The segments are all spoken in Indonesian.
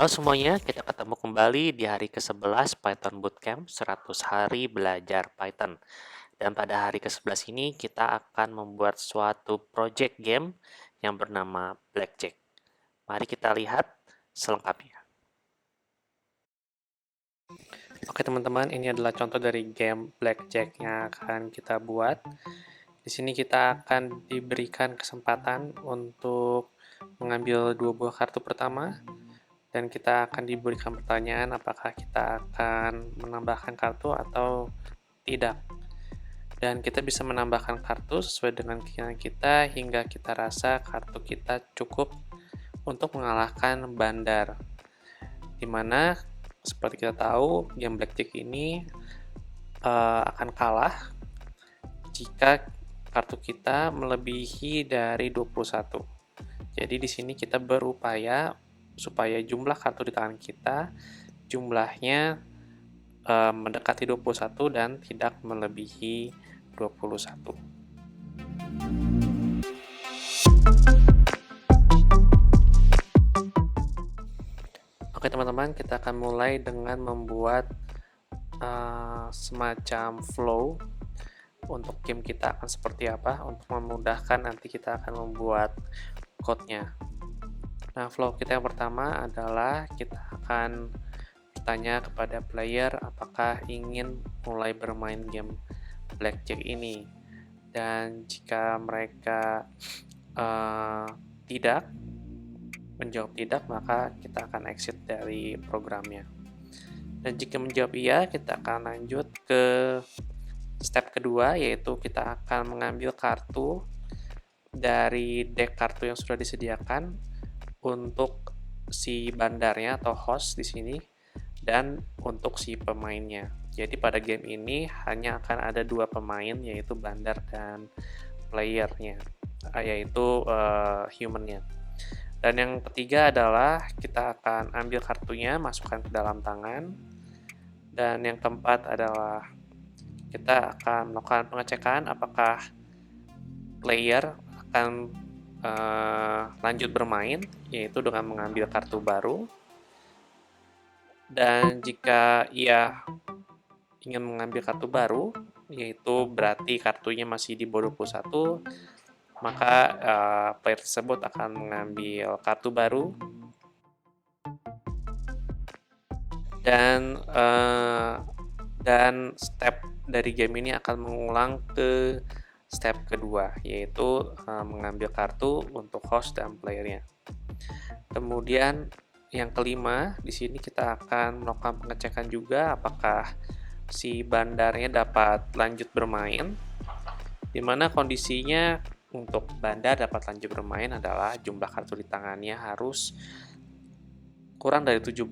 Halo semuanya, kita ketemu kembali di hari ke-11 Python Bootcamp 100 hari belajar Python. Dan pada hari ke-11 ini kita akan membuat suatu project game yang bernama Blackjack. Mari kita lihat selengkapnya. Oke teman-teman, ini adalah contoh dari game Blackjack yang akan kita buat. Di sini kita akan diberikan kesempatan untuk mengambil dua buah kartu pertama. Dan kita akan diberikan pertanyaan apakah kita akan menambahkan kartu atau tidak. Dan kita bisa menambahkan kartu sesuai dengan keinginan kita hingga kita rasa kartu kita cukup untuk mengalahkan bandar. Dimana seperti kita tahu game blackjack ini akan kalah jika kartu kita melebihi dari 21. Jadi di sini kita berupaya supaya jumlah kartu di tangan kita jumlahnya mendekati 21 dan tidak melebihi 21. Oke teman-teman, kita akan mulai dengan membuat semacam flow untuk game kita akan seperti apa. Untuk memudahkan nanti kita akan membuat code-nya. Nah, flow kita yang pertama adalah kita akan bertanya kepada player apakah ingin mulai bermain game blackjack ini. Dan jika mereka tidak menjawab tidak, maka kita akan exit dari programnya. Dan jika menjawab iya, kita akan lanjut ke step kedua, yaitu kita akan mengambil kartu dari deck kartu yang sudah disediakan untuk si bandarnya atau host di sini dan untuk si pemainnya. Jadi pada game ini hanya akan ada dua pemain, yaitu bandar dan playernya, yaitu humannya. Dan yang ketiga adalah kita akan ambil kartunya, masukkan ke dalam tangan. Dan yang keempat adalah kita akan melakukan pengecekan apakah player akan lanjut bermain, yaitu dengan mengambil kartu baru. Dan jika ia ingin mengambil kartu baru, yaitu berarti kartunya masih di bawah 21, maka player tersebut akan mengambil kartu baru dan step dari game ini akan mengulang ke step kedua, yaitu mengambil kartu untuk host dan playernya. Kemudian yang kelima, di sini kita akan melakukan pengecekan juga apakah si bandarnya dapat lanjut bermain, di mana kondisinya untuk bandar dapat lanjut bermain adalah jumlah kartu di tangannya harus kurang dari 17,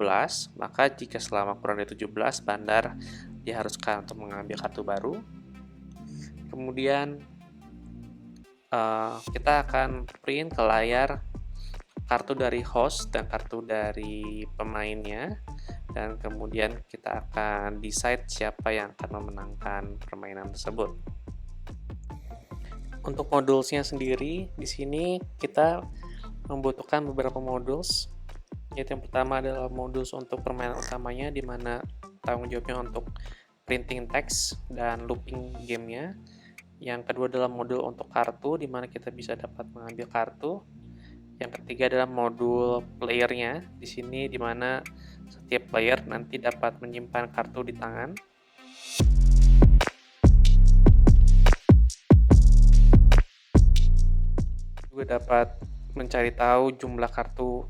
maka jika selama kurang dari 17, bandar diharuskan untuk mengambil kartu baru. Kemudian kita akan print ke layar kartu dari host dan kartu dari pemainnya, dan kemudian kita akan decide siapa yang akan memenangkan permainan tersebut. Untuk modulsnya sendiri, di sini kita membutuhkan beberapa modules. Yaitu yang pertama adalah modules untuk permainan utamanya, di mana tanggung jawabnya untuk printing teks dan looping gamenya. Yang kedua adalah modul untuk kartu, di mana kita bisa dapat mengambil kartu. Yang ketiga adalah modul playernya, di sini di mana setiap player nanti dapat menyimpan kartu di tangan. Juga dapat mencari tahu jumlah kartu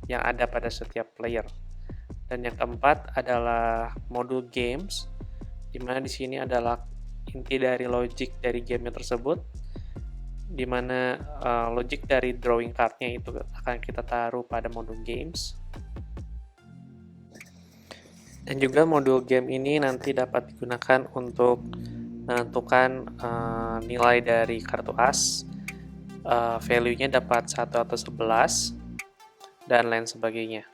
yang ada pada setiap player. Dan yang keempat adalah modul games, di mana di sini adalah inti dari logic dari game tersebut, di mana logic dari drawing cardnya itu akan kita taruh pada modul games. Dan juga modul game ini nanti dapat digunakan untuk menentukan nilai dari kartu as, value-nya dapat 1 atau 11, dan lain sebagainya.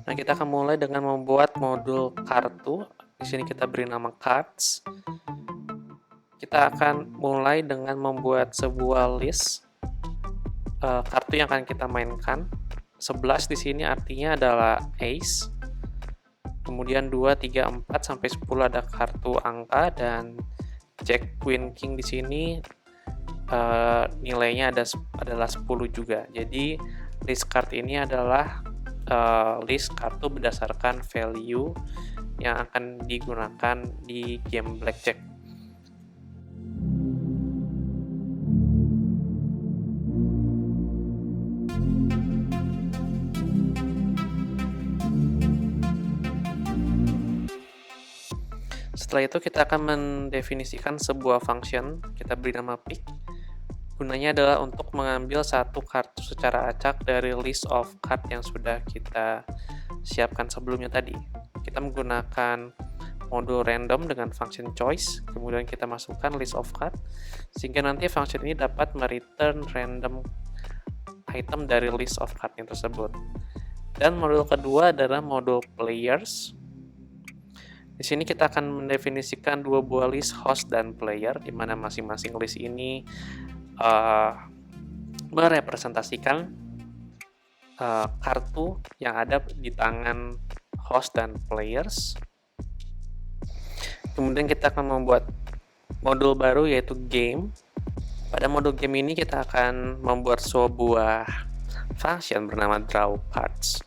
Nah, kita akan mulai dengan membuat modul kartu. Di sini kita beri nama cards. Kita akan mulai dengan membuat sebuah list kartu yang akan kita mainkan. 11 di sini artinya adalah ace. Kemudian 2, 3, 4 sampai 10 ada kartu angka, dan Jack, Queen, King di sini nilainya adalah 10 juga. Jadi list card ini adalah list kartu berdasarkan value yang akan digunakan di game blackjack. Setelah itu kita akan mendefinisikan sebuah function, kita beri nama pick. Gunanya adalah untuk mengambil satu kartu secara acak dari list of card yang sudah kita siapkan sebelumnya tadi. Kita menggunakan modul random dengan function choice, kemudian kita masukkan list of card, sehingga nanti function ini dapat mereturn random item dari list of card yang tersebut. Dan modul kedua adalah modul players. Di sini kita akan mendefinisikan dua buah list host dan player, di mana masing-masing list ini merepresentasikan kartu yang ada di tangan host dan players. Kemudian kita akan membuat modul baru, yaitu game. Pada modul game ini kita akan membuat sebuah function bernama draw cards,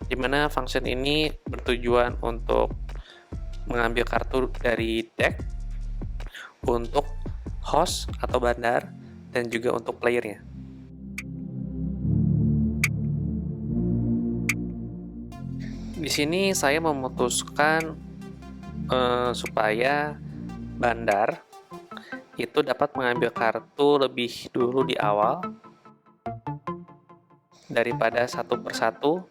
di mana function ini bertujuan untuk mengambil kartu dari deck untuk host atau bandar dan juga untuk playernya. Di sini saya memutuskan supaya bandar itu dapat mengambil kartu lebih dulu di awal daripada satu persatu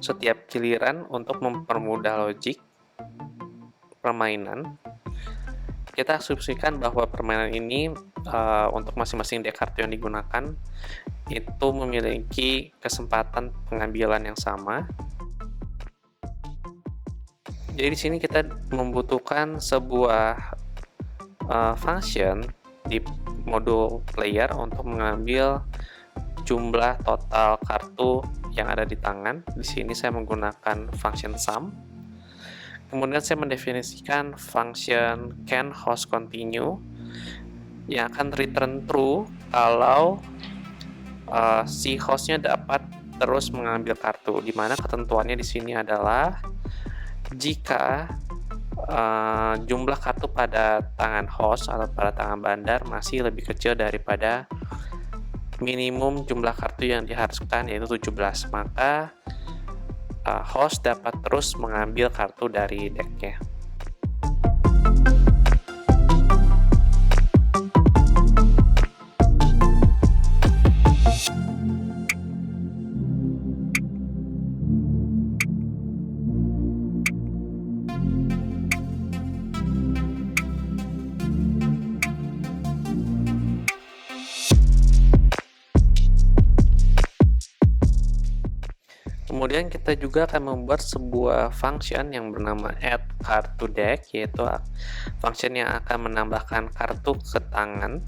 setiap giliran untuk mempermudah logik permainan. Kita asumsikan bahwa permainan ini untuk masing-masing deck kartu yang digunakan itu memiliki kesempatan pengambilan yang sama. Jadi di sini kita membutuhkan sebuah function di modul player untuk mengambil jumlah total kartu yang ada di tangan. Di sini saya menggunakan function sum. Kemudian saya mendefinisikan function can host continue yang akan return true kalau si hostnya dapat terus mengambil kartu, di mana ketentuannya di sini adalah jika jumlah kartu pada tangan host atau pada tangan bandar masih lebih kecil daripada minimum jumlah kartu yang diharuskan, yaitu 17, maka host dapat terus mengambil kartu dari decknya. Kemudian kita juga akan membuat sebuah function yang bernama add card to deck, yaitu function yang akan menambahkan kartu ke tangan.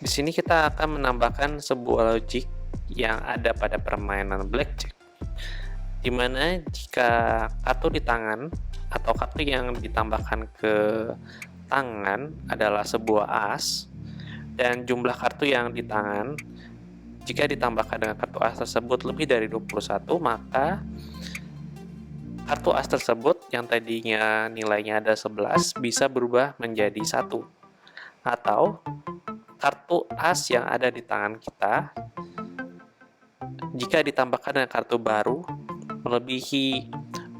Di sini kita akan menambahkan sebuah logic yang ada pada permainan blackjack, di mana jika kartu di tangan atau kartu yang ditambahkan ke tangan adalah sebuah as, dan jumlah kartu yang di tangan jika ditambahkan dengan kartu as tersebut lebih dari 21, maka kartu as tersebut yang tadinya nilainya ada 11 bisa berubah menjadi 1. Atau kartu as yang ada di tangan kita jika ditambahkan dengan kartu baru melebihi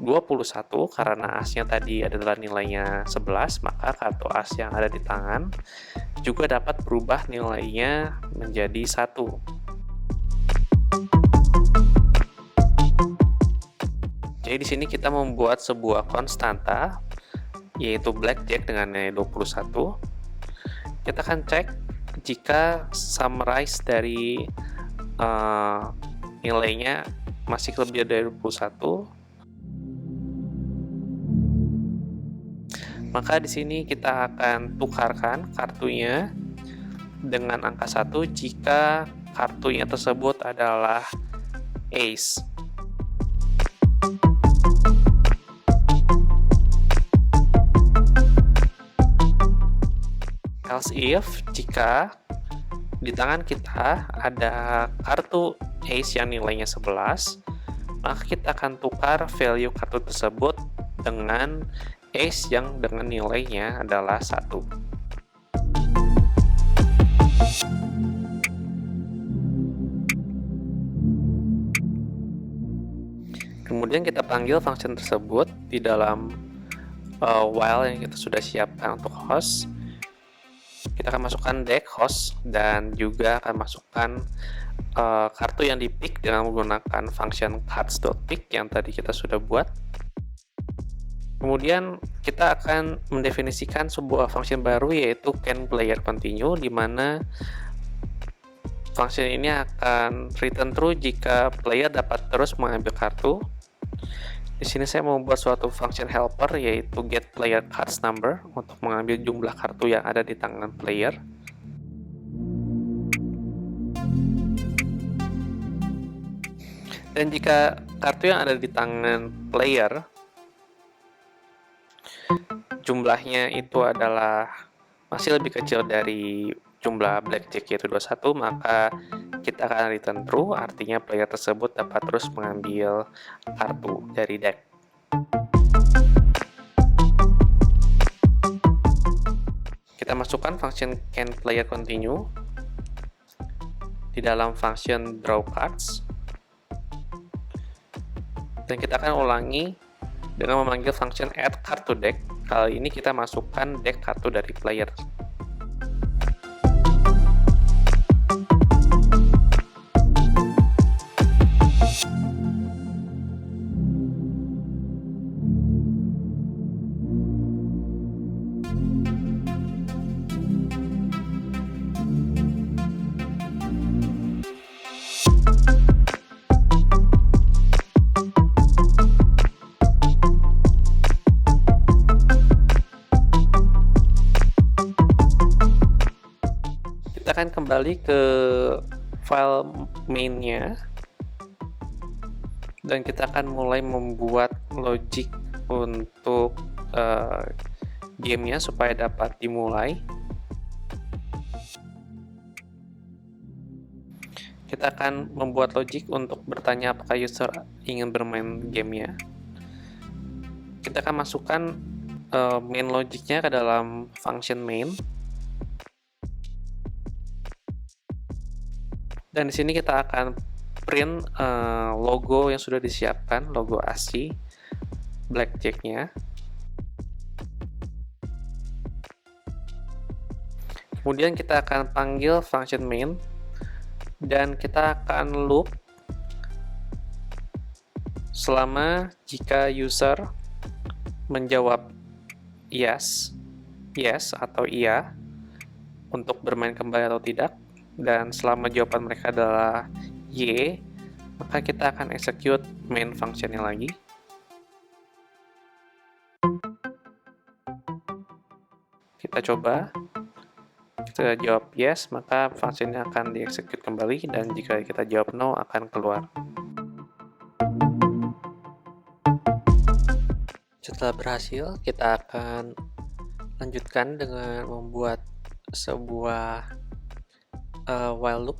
21 karena asnya tadi adalah nilainya 11, maka kartu as yang ada di tangan juga dapat berubah nilainya menjadi 1. Jadi di sini kita membuat sebuah konstanta, yaitu blackjack dengan nilai 21. Kita akan cek jika summarize dari nilainya masih lebih dari 21, Maka di sini kita akan tukarkan kartunya dengan angka 1 jika kartunya tersebut adalah ace. Else if, jika di tangan kita ada kartu ace yang nilainya 11, maka kita akan tukar value kartu tersebut dengan ace yang dengan nilainya adalah 1. Kemudian kita panggil function tersebut di dalam while yang kita sudah siapkan untuk host. Kita akan masukkan deck host dan juga akan masukkan kartu yang di-pick dengan menggunakan function cards.pick yang tadi kita sudah buat. Kemudian kita akan mendefinisikan sebuah function baru yaitu canPlayerContinue, di mana function ini akan return true jika player dapat terus mengambil kartu. Di sini saya membuat suatu function helper yaitu getPlayerCardsNumber untuk mengambil jumlah kartu yang ada di tangan player. Dan jika kartu yang ada di tangan player jumlahnya itu adalah masih lebih kecil dari jumlah blackjack yaitu 21, maka kita akan return true, artinya player tersebut dapat terus mengambil kartu dari deck. Kita masukkan function canPlayerContinue di dalam function drawCards, dan kita akan ulangi dengan memanggil function addCardToDeck. Kali ini kita masukkan deck kartu dari player. Kita akan kembali ke file main-nya dan kita akan mulai membuat logic untuk gamenya supaya dapat dimulai. Kita akan membuat logic untuk bertanya apakah user ingin bermain gamenya. Kita akan masukkan main logicnya ke dalam function main. Dan di sini kita akan print logo yang sudah disiapkan, logo ASCII blackjack-nya. Kemudian kita akan panggil function main dan kita akan loop selama jika user menjawab yes atau iya untuk bermain kembali atau tidak, dan selama jawaban mereka adalah Y, maka kita akan execute main function-nya lagi. Kita coba, kita jawab yes, maka function-nya akan di-execute kembali, dan jika kita jawab no, akan keluar. Setelah berhasil, kita akan lanjutkan dengan membuat sebuah while loop.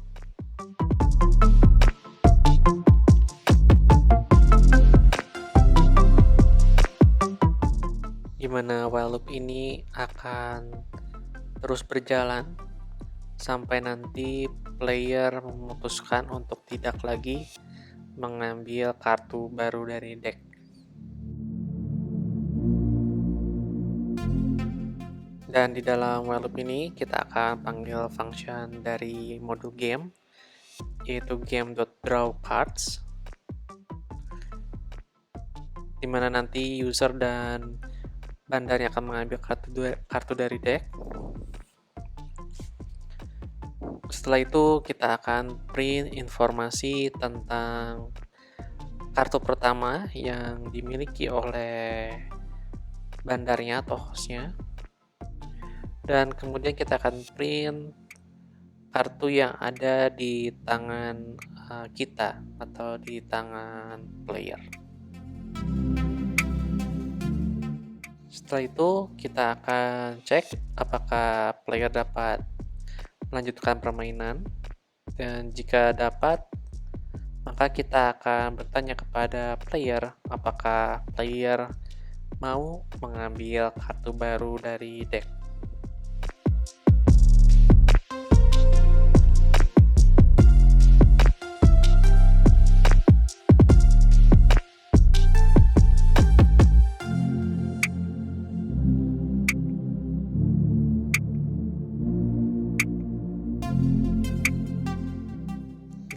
Di mana while loop ini akan terus berjalan sampai nanti player memutuskan untuk tidak lagi mengambil kartu baru dari deck. Dan di dalam while loop ini kita akan panggil function dari modul game yaitu game.drawCards, di mana nanti user dan bandarnya akan mengambil kartu dari deck. Setelah itu kita akan print informasi tentang kartu pertama yang dimiliki oleh bandarnya atau hostnya, dan kemudian kita akan print kartu yang ada di tangan kita atau di tangan player. Setelah itu kita akan cek apakah player dapat melanjutkan permainan, dan jika dapat, maka kita akan bertanya kepada player apakah player mau mengambil kartu baru dari deck.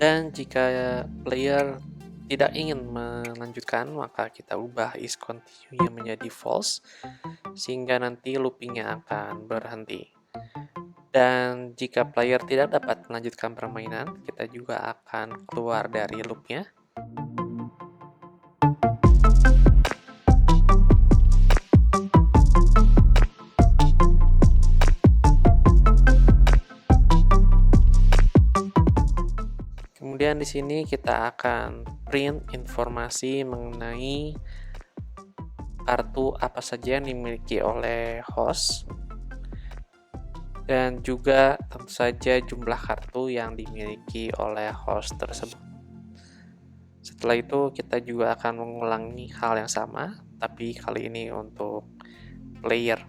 Dan jika player tidak ingin melanjutkan, maka kita ubah is continue menjadi false, sehingga nanti loopingnya akan berhenti. Dan jika player tidak dapat melanjutkan permainan, kita juga akan keluar dari loopnya. Kemudian di sini kita akan print informasi mengenai kartu apa saja yang dimiliki oleh host, dan juga tentu saja jumlah kartu yang dimiliki oleh host tersebut. Setelah itu kita juga akan mengulangi hal yang sama, tapi kali ini untuk player.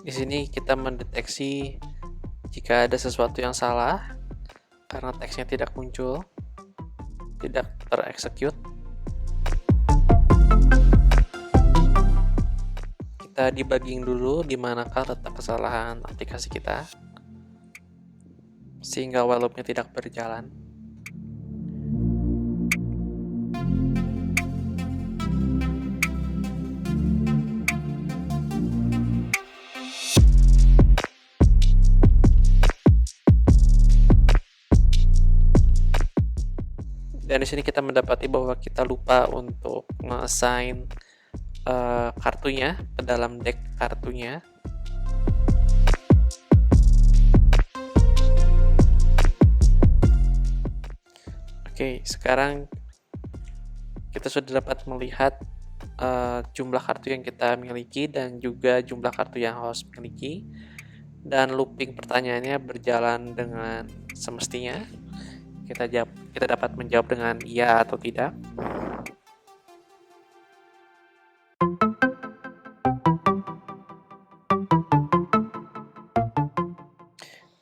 Di sini kita mendeteksi jika ada sesuatu yang salah karena teksnya tidak muncul, tidak tereksekut. Kita debugging dulu di manakah letak kesalahan aplikasi kita, sehingga while loop-nya tidak berjalan. Dan di sini kita mendapati bahwa kita lupa untuk nge-assign kartunya ke dalam deck kartunya. Oke, sekarang kita sudah dapat melihat jumlah kartu yang kita miliki dan juga jumlah kartu yang host miliki, dan looping pertanyaannya berjalan dengan semestinya. Kita dapat menjawab dengan iya atau tidak.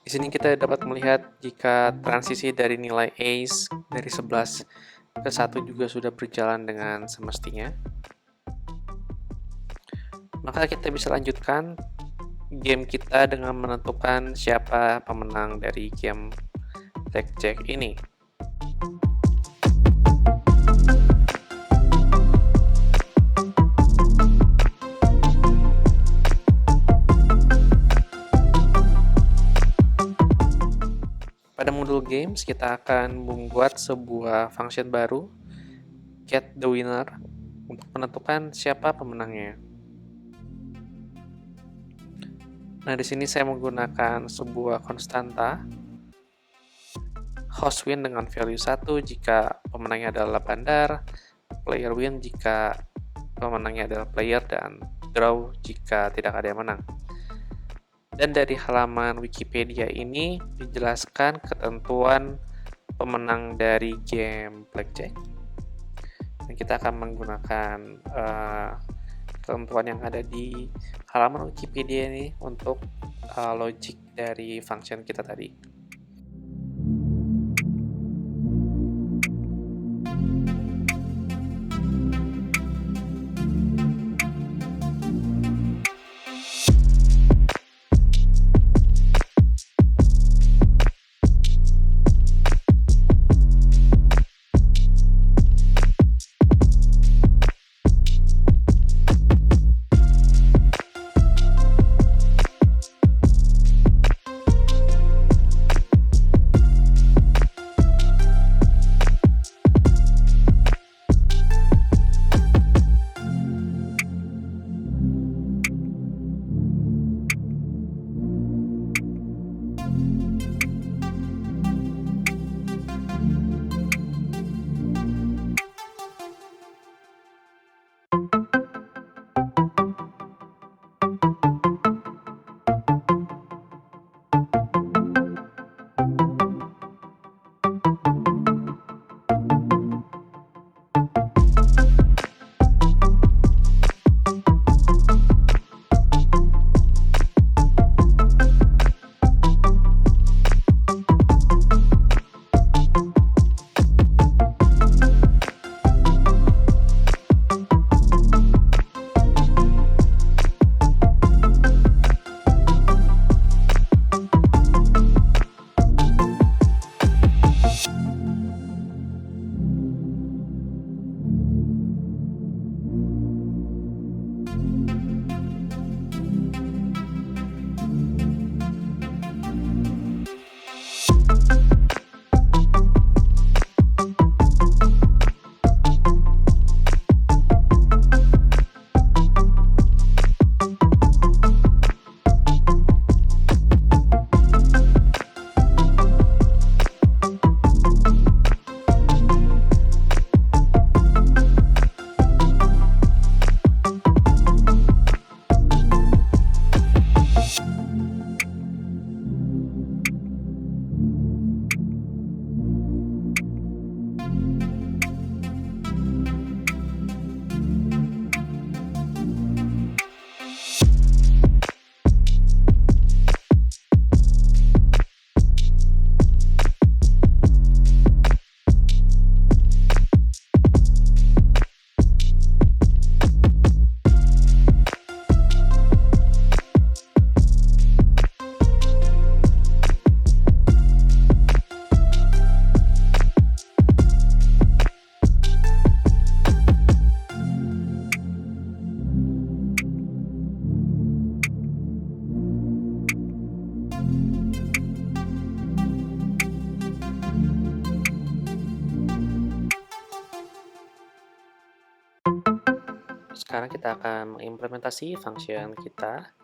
Di sini kita dapat melihat jika transisi dari nilai ace dari 11 ke 1 juga sudah berjalan dengan semestinya. Maka kita bisa lanjutkan game kita dengan menentukan siapa pemenang dari game blackjack ini. Pada modul games, kita akan membuat sebuah function baru, get the winner, untuk menentukan siapa pemenangnya. Nah, di sini saya menggunakan sebuah konstanta host win dengan value 1 jika pemenangnya adalah bandar, player win jika pemenangnya adalah player, dan draw jika tidak ada yang menang. Dan dari halaman Wikipedia ini dijelaskan ketentuan pemenang dari game blackjack. Dan kita akan menggunakan ketentuan yang ada di halaman Wikipedia ini untuk logic dari function kita tadi. Sekarang kita akan mengimplementasi function kita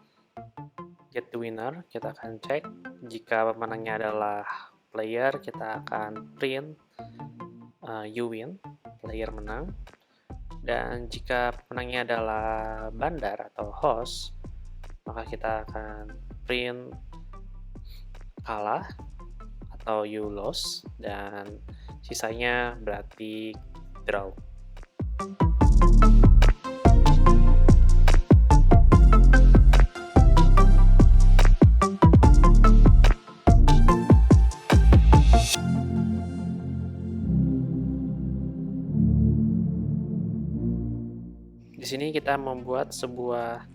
get the winner. Kita akan cek jika pemenangnya adalah player, kita akan print you win, player menang. Dan jika pemenangnya adalah bandar atau host, maka kita akan print kalah atau you lost, dan sisanya berarti draw. Di sini kita membuat sebuah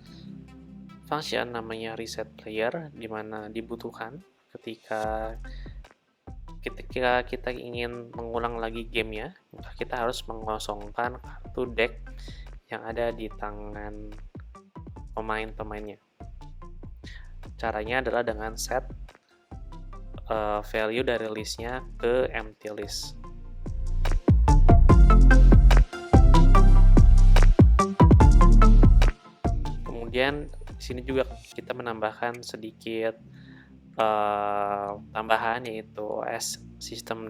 function namanya reset player, di mana dibutuhkan ketika kita ingin mengulang lagi gamenya, maka kita harus mengosongkan kartu deck yang ada di tangan pemain-pemainnya. Caranya adalah dengan set value dari listnya ke empty list. Kemudian di sini juga kita menambahkan sedikit tambahan, yaitu OS system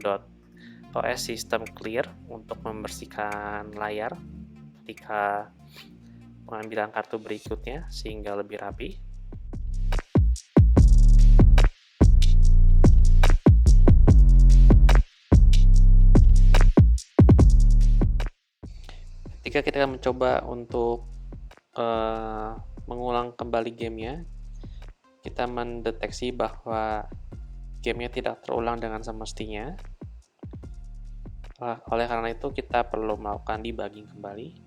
clear untuk membersihkan layar ketika pengambilan kartu berikutnya sehingga lebih rapi. Ketika kita mencoba untuk mengulang kembali gamenya, kita mendeteksi bahwa gamenya tidak terulang dengan semestinya. Oleh karena itu, kita perlu melakukan debugging kembali.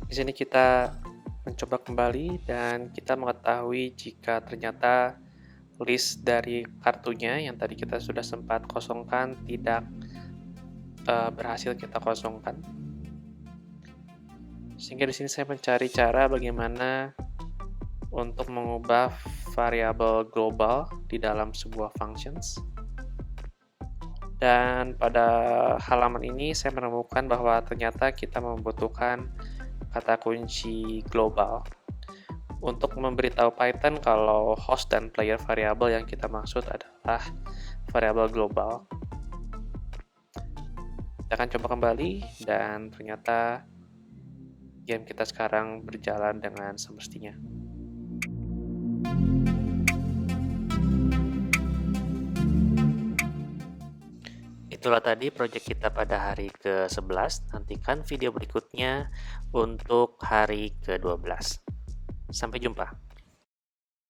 Di sini kita mencoba kembali dan kita mengetahui jika ternyata list dari kartunya yang tadi kita sudah sempat kosongkan tidak berhasil kita kosongkan. Sehingga di sini saya mencari cara bagaimana untuk mengubah variabel global di dalam sebuah functions. Dan pada halaman ini saya menemukan bahwa ternyata kita membutuhkan kata kunci global untuk memberitahu Python kalau host dan player variabel yang kita maksud adalah variabel global. Kita akan coba kembali dan ternyata game kita sekarang berjalan dengan semestinya. Itulah tadi proyek kita pada hari ke-11. Nantikan video berikutnya untuk hari ke-12. Sampai jumpa.